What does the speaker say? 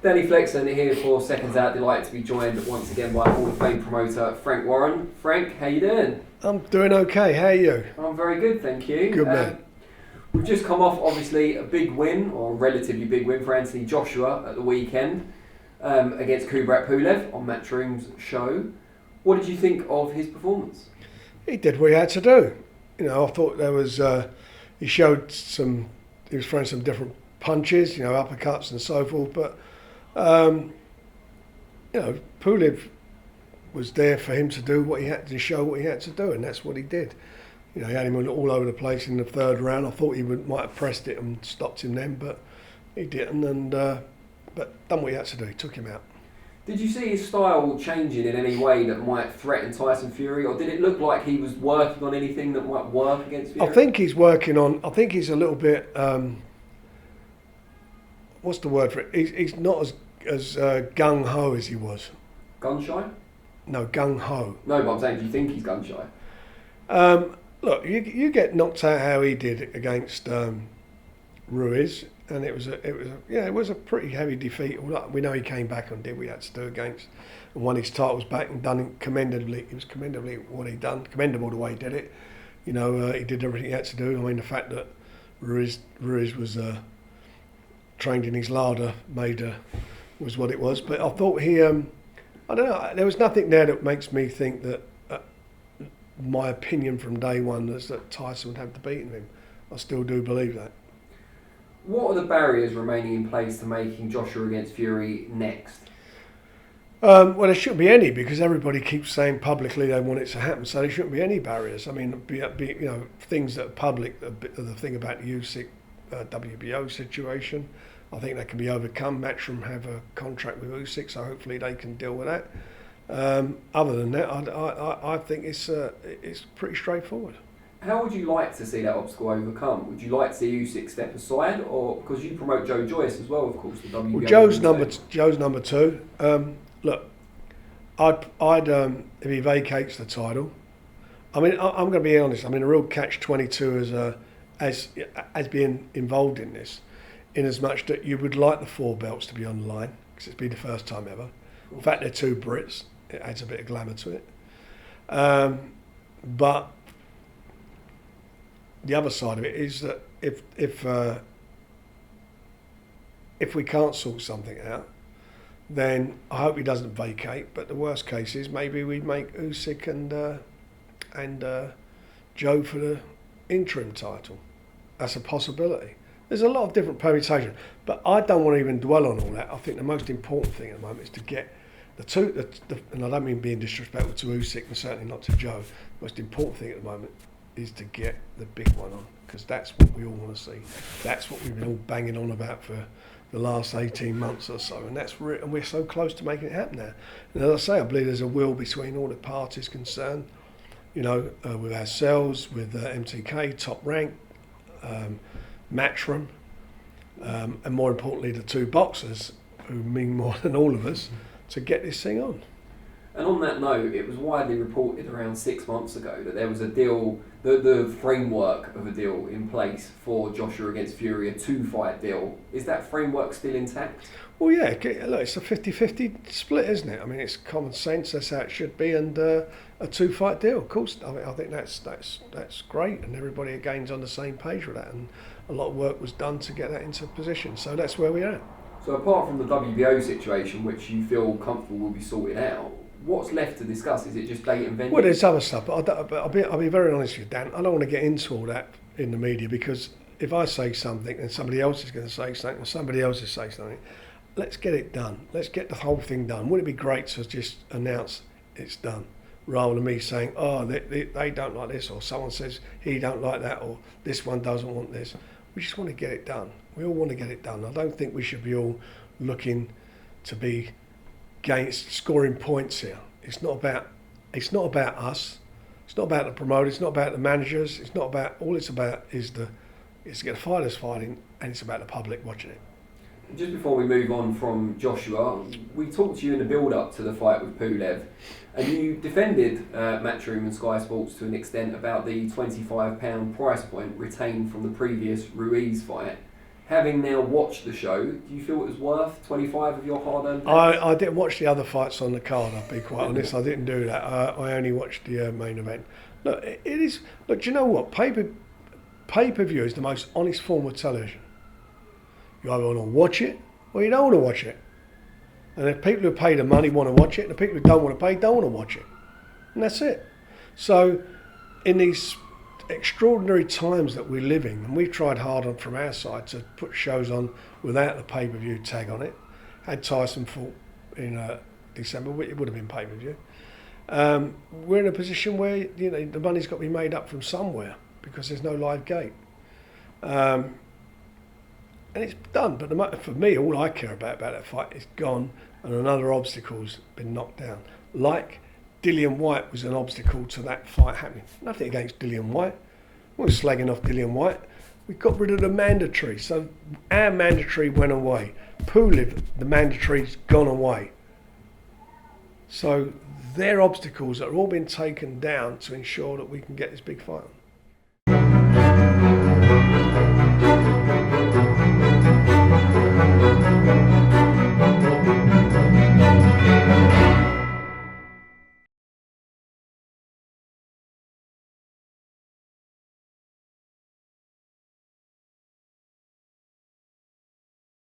Danny Flexen here for Seconds Out. Delighted to be joined once again by Hall of Fame promoter Frank Warren. Frank, how you doing? I'm doing okay. How are you? I'm very good, thank you. Good man. We've just come off, obviously, a big win, or a relatively big win for Anthony Joshua at the weekend against Kubrat Pulev on Matchroom's show. What did you think of his performance? He did what he had to do. I thought there was. He showed some. He was throwing some different punches, uppercuts and so forth. But Pulev was there for him to do what he had to show what he had to do, and that's what he did. He had him all over the place in the third round. I thought he might have pressed it and stopped him then, but he didn't. And but done what he had to do. He took him out. Did you see his style changing in any way that might threaten Tyson Fury, or did it look like he was working on anything that might work against Fury? I think he's working on. I think he's a little bit. What's the word for it? He's not as gung ho as he was. Gun shy? No, gung ho. No, but I'm saying, do you think he's gun shy? Look, you get knocked out how he did against Ruiz, and it was a pretty heavy defeat. We know he came back and did what he had to do against, and won his titles back and done it commendably. It was commendably what he done, commendable the way he did it. He did everything he had to do. I mean, the fact that Ruiz was trained in his larder was what it was. But I thought he, I don't know, there was nothing there that makes me think that. My opinion from day one was that Tyson would have to beat him. I still do believe that. What are the barriers remaining in place to making Joshua against Fury next? Well, there shouldn't be any, because everybody keeps saying publicly they want it to happen, so there shouldn't be any barriers. I mean, things that are public, the thing about the Usyk WBO situation, I think that can be overcome. Matchroom have a contract with Usyk, so hopefully they can deal with that. Other than that, I think it's pretty straightforward. How would you like to see that obstacle overcome? Would you like to see Usyk step aside, or because you promote Joe Joyce as well, of course, the WBO? Well, Joe's number two. Look, I'd if he vacates the title. I mean, I'm going to be honest. I mean, a real catch-22 as being involved in this, in as much that you would like the four belts to be on the line, because it's been the first time ever. In fact, they're two Brits. It adds a bit of glamour to it. But the other side of it is that if we can't sort something out, then I hope he doesn't vacate. But the worst case is maybe we make Usyk and Joe for the interim title. That's a possibility. There's a lot of different permutations, but I don't want to even dwell on all that. I think the most important thing at the moment is to get the two, and I don't mean being disrespectful to Usyk and certainly not to Joe. The most important thing at the moment is to get the big one on, because that's what we all want to see. That's what we've been all banging on about for the last 18 months or so, and and we're so close to making it happen now. And as I say, I believe there's a will between all the parties concerned, with ourselves, with MTK, Top Rank, Matchroom, and more importantly the two boxers who mean more than all of us, to get this thing on. And on that note, it was widely reported around 6 months ago that there was a deal, the framework of a deal in place for Joshua against Fury, a two-fight deal. Is that framework still intact? Well, yeah, look, it's a 50-50 split, isn't it? I mean, it's common sense, that's how it should be, and a two-fight deal, of course. I think that's great, and everybody again's on the same page with that, and a lot of work was done to get that into position, so that's where we're at. So apart from the WBO situation, which you feel comfortable will be sorted out, what's left to discuss? Is it just date and venue? Well, there's other stuff, but I'll be very honest with you, Dan. I don't want to get into all that in the media, because if I say something and somebody else is going to say something, or somebody else is saying something, let's get it done. Let's get the whole thing done. Wouldn't it be great to just announce it's done, rather than me saying, oh, they don't like this, or someone says he don't like that, or this one doesn't want this. We just want to get it done. We all want to get it done. I don't think we should be all looking to be against scoring points here. It's not about us. It's not about the promoters. It's not about the managers. It's not about. All it's about is to get the fighters fighting, and it's about the public watching it. Just before we move on from Joshua, we talked to you in the build-up to the fight with Pulev, and you defended Matchroom and Sky Sports to an extent about the £25 price point retained from the previous Ruiz fight. Having now watched the show, do you feel it was worth 25 of your hard-earned pounds? I didn't watch the other fights on the card, I'll be quite honest. I didn't do that. I only watched the main event. Look, it is. Look, do you know what? Pay-per-view is the most honest form of television. You either want to watch it or you don't want to watch it. And if people who pay the money want to watch it, and the people who don't want to pay don't want to watch it. And that's it. So, in these extraordinary times that we're living, and we've tried hard on from our side to put shows on without the pay-per-view tag on it. Had Tyson fought in December, it would have been pay-per-view. We're in a position where the money's got to be made up from somewhere because there's no live gate. And it's done, but for me, all I care about that fight is gone, and another obstacle's been knocked down. Like Dillian Whyte was an obstacle to that fight happening. Nothing against Dillian Whyte. We weren't slagging off Dillian Whyte. We got rid of the mandatory, so our mandatory went away. Pulev, the mandatory's gone away. So their obstacles are all been taken down to ensure that we can get this big fight on.